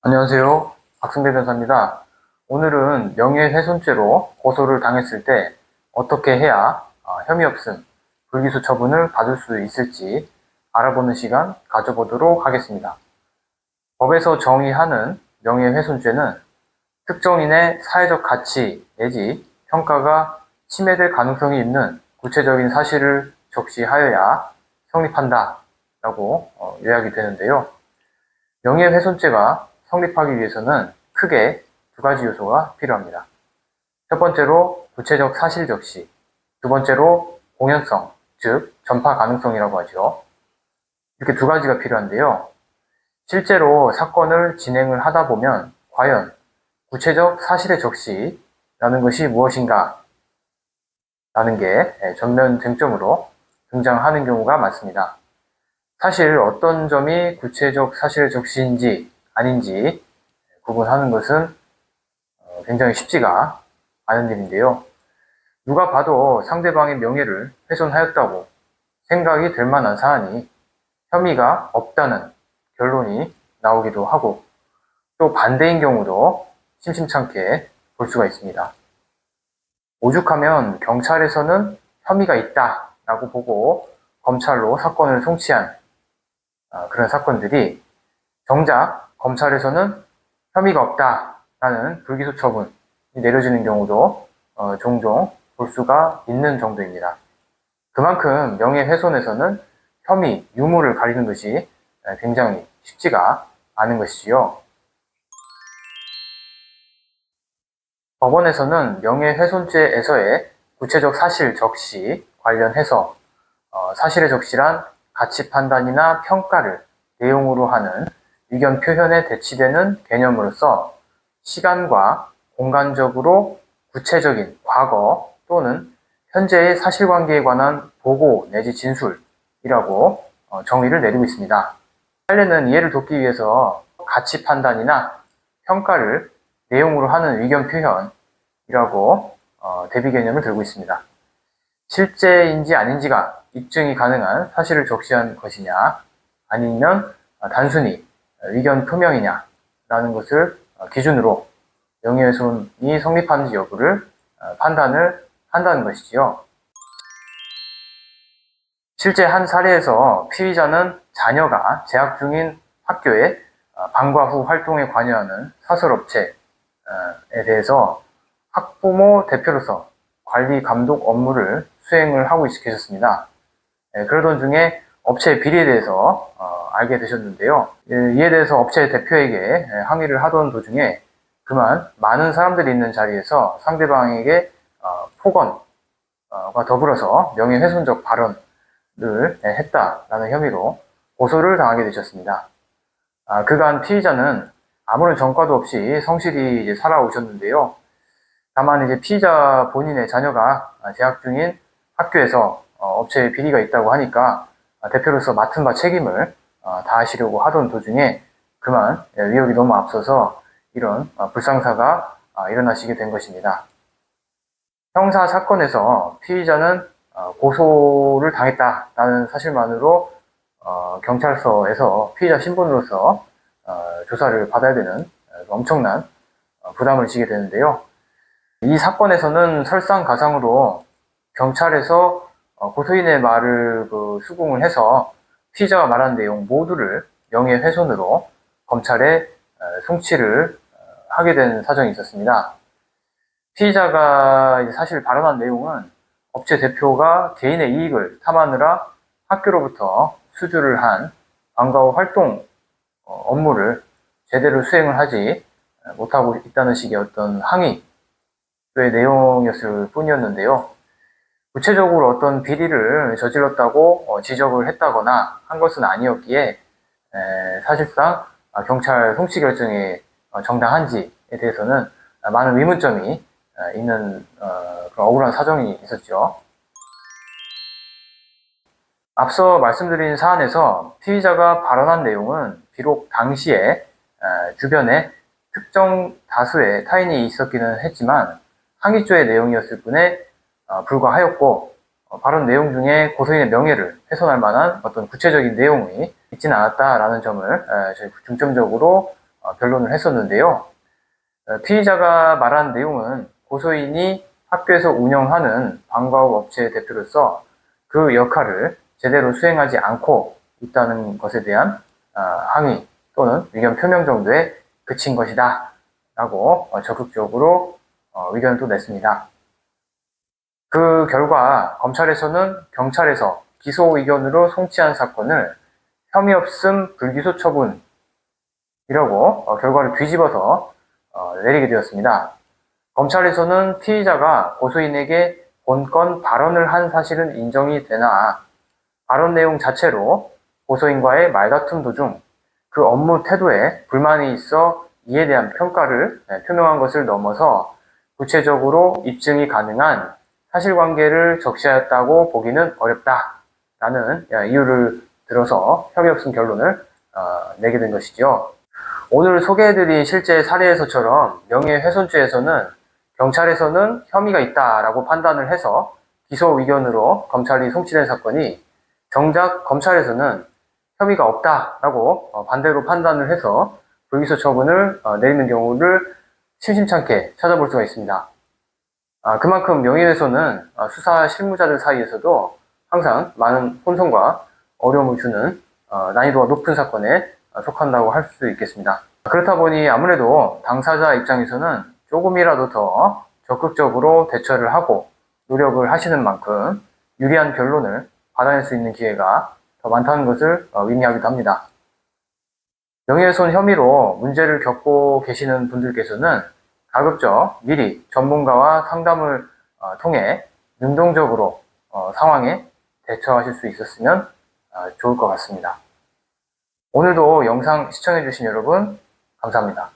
안녕하세요. 박승배 변호사입니다. 오늘은 명예훼손죄로 고소를 당했을 때 어떻게 해야 혐의 없음, 불기소 처분을 받을 수 있을지 알아보는 시간 가져보도록 하겠습니다. 법에서 정의하는 명예훼손죄는 특정인의 사회적 가치 내지 평가가 침해될 가능성이 있는 구체적인 사실을 적시하여야 성립한다 라고 요약이 되는데요. 명예훼손죄가 성립하기 위해서는 크게 두 가지 요소가 필요합니다. 첫 번째로 구체적 사실 적시, 두 번째로 공연성, 즉 전파 가능성이라고 하죠. 이렇게 두 가지가 필요한데요. 실제로 사건을 진행을 하다 보면 과연 구체적 사실의 적시라는 것이 무엇인가 라는 게 전면 쟁점으로 등장하는 경우가 많습니다. 사실 어떤 점이 구체적 사실의 적시인지 아닌지 구분하는 것은 굉장히 쉽지가 않은 일인데요. 누가 봐도 상대방의 명예를 훼손하였다고 생각이 될 만한 사안이 혐의가 없다는 결론이 나오기도 하고 또 반대인 경우도 심심찮게 볼 수가 있습니다. 오죽하면 경찰에서는 혐의가 있다라고 보고 검찰로 사건을 송치한 그런 사건들이 정작 검찰에서는 혐의가 없다라는 불기소 처분이 내려지는 경우도 종종 볼 수가 있는 정도입니다. 그만큼 명예훼손에서는 혐의, 유무를 가리는 것이 굉장히 쉽지가 않은 것이지요. 법원에서는 명예훼손죄에서의 구체적 사실 적시 관련해서 사실의 적시란 가치 판단이나 평가를 내용으로 하는 의견 표현에 대치되는 개념으로서 시간과 공간적으로 구체적인 과거 또는 현재의 사실관계에 관한 보고 내지 진술이라고 정의를 내리고 있습니다. 판례는 이해를 돕기 위해서 가치 판단이나 평가를 내용으로 하는 의견 표현이라고 대비 개념을 들고 있습니다. 실제인지 아닌지가 입증이 가능한 사실을 적시한 것이냐 아니면 단순히 의견 표명이냐라는 것을 기준으로 명예훼손이 성립하는지 여부를 판단을 한다는 것이지요. 실제 한 사례에서 피의자는 자녀가 재학 중인 학교에 방과 후 활동에 관여하는 사설업체에 대해서 학부모 대표로서 관리 감독 업무를 수행을 하고 계셨습니다. 그러던 중에 업체의 비리에 대해서 알게 되셨는데요. 이에 대해서 업체 대표에게 항의를 하던 도중에 그만 많은 사람들이 있는 자리에서 상대방에게 폭언과 더불어서 명예훼손적 발언을 했다라는 혐의로 고소를 당하게 되셨습니다. 그간 피의자는 아무런 전과도 없이 성실히 이제 살아오셨는데요. 다만 이제 피의자 본인의 자녀가 재학 중인 학교에서 업체에 비리가 있다고 하니까 대표로서 맡은 바 책임을 다하시려고 하던 도중에 그만 위협이 너무 앞서서 이런 불상사가 일어나시게 된 것입니다. 형사 사건에서 피의자는 고소를 당했다라는 사실만으로 경찰서에서 피의자 신분으로서 조사를 받아야 되는 엄청난 부담을 지게 되는데요. 이 사건에서는 설상가상으로 경찰에서 고소인의 말을 수긍을 해서 피의자가 말한 내용 모두를 명예훼손으로 검찰에 송치를 하게 된 사정이 있었습니다. 피의자가 사실 발언한 내용은 업체 대표가 개인의 이익을 탐하느라 학교로부터 수주를 한 방과 후 활동 업무를 제대로 수행을 하지 못하고 있다는 식의 어떤 항의의 내용이었을 뿐이었는데요. 구체적으로 어떤 비리를 저질렀다고 지적을 했다거나 한 것은 아니었기에 사실상 경찰 송치 결정이 정당한지에 대해서는 많은 의문점이 있는 그런 억울한 사정이 있었죠. 앞서 말씀드린 사안에서 피의자가 발언한 내용은 비록 당시에 주변에 특정 다수의 타인이 있었기는 했지만 항의조의 내용이었을 뿐에 불과하였고 발언 내용 중에 고소인의 명예를 훼손할 만한 어떤 구체적인 내용이 있지는 않았다라는 점을 저희 중점적으로 변론을 했었는데요. 피의자가 말한 내용은 고소인이 학교에서 운영하는 방과후 업체의 대표로서 그 역할을 제대로 수행하지 않고 있다는 것에 대한 항의 또는 의견 표명 정도에 그친 것이다 라고 적극적으로 의견을 또 냈습니다. 그 결과 검찰에서는 경찰에서 기소 의견으로 송치한 사건을 혐의 없음 불기소 처분이라고 결과를 뒤집어서 내리게 되었습니다. 검찰에서는 피의자가 고소인에게 본건 발언을 한 사실은 인정이 되나 발언 내용 자체로 고소인과의 말다툼 도중 그 업무 태도에 불만이 있어 이에 대한 평가를 표명한 것을 넘어서 구체적으로 입증이 가능한 사실관계를 적시하였다고 보기는 어렵다라는 이유를 들어서 혐의 없음 결론을 내게 된 것이죠. 오늘 소개해드린 실제 사례에서처럼 명예훼손죄에서는 경찰에서는 혐의가 있다라고 판단을 해서 기소 의견으로 검찰이 송치된 사건이 정작 검찰에서는 혐의가 없다라고 반대로 판단을 해서 불기소 처분을 내리는 경우를 심심찮게 찾아볼 수가 있습니다. 그만큼 명예훼손은 수사 실무자들 사이에서도 항상 많은 혼선과 어려움을 주는 난이도가 높은 사건에 속한다고 할 수 있겠습니다. 그렇다 보니 아무래도 당사자 입장에서는 조금이라도 더 적극적으로 대처를 하고 노력을 하시는 만큼 유리한 결론을 받아낼 수 있는 기회가 더 많다는 것을 의미하기도 합니다. 명예훼손 혐의로 문제를 겪고 계시는 분들께서는 가급적 미리 전문가와 상담을 통해 능동적으로 상황에 대처하실 수 있었으면 좋을 것 같습니다. 오늘도 영상 시청해주신 여러분 감사합니다.